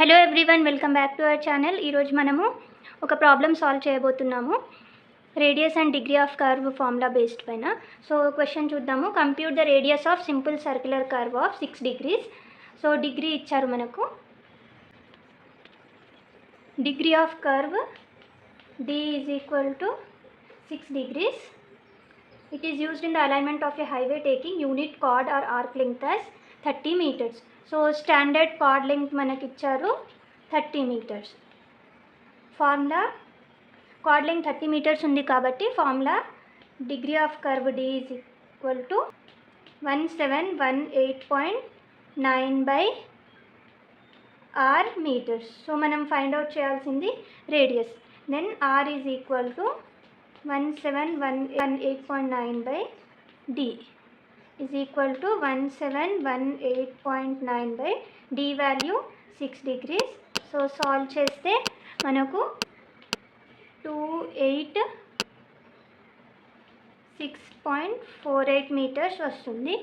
Hello everyone, welcome back to our channel. ఈరోజు మనము ఒక ప్రాబ్లమ్ సాల్వ్ చేయబోతున్నాము radius and degree of curve formula based పైన. So question చూద్దాము. Compute the radius of simple circular curve of 6 degrees. So degree ఇచ్చారు మనకు. Degree of curve D is equal to 6 degrees. It is used in the alignment of a highway taking unit chord or arc length as 30 meters. So standard card length మనకి ఇచ్చారు 30 meters. Formula card length 30 meters ఉంది కాబట్టి formula degree of curve D is equal to 1718.9 by r meters. So మనం find out చేయాల్సింది radius. Then r is equal to 1718.9 by d is equal to 1718.9 by d value 6 degrees. So solve చేస్తే మనకు 286.48 meters వస్తుంది.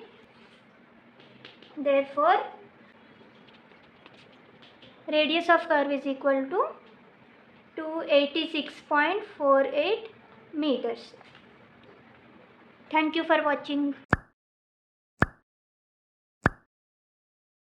Therefore radius of curve is equal to 286.48 meters. Thank you for watching.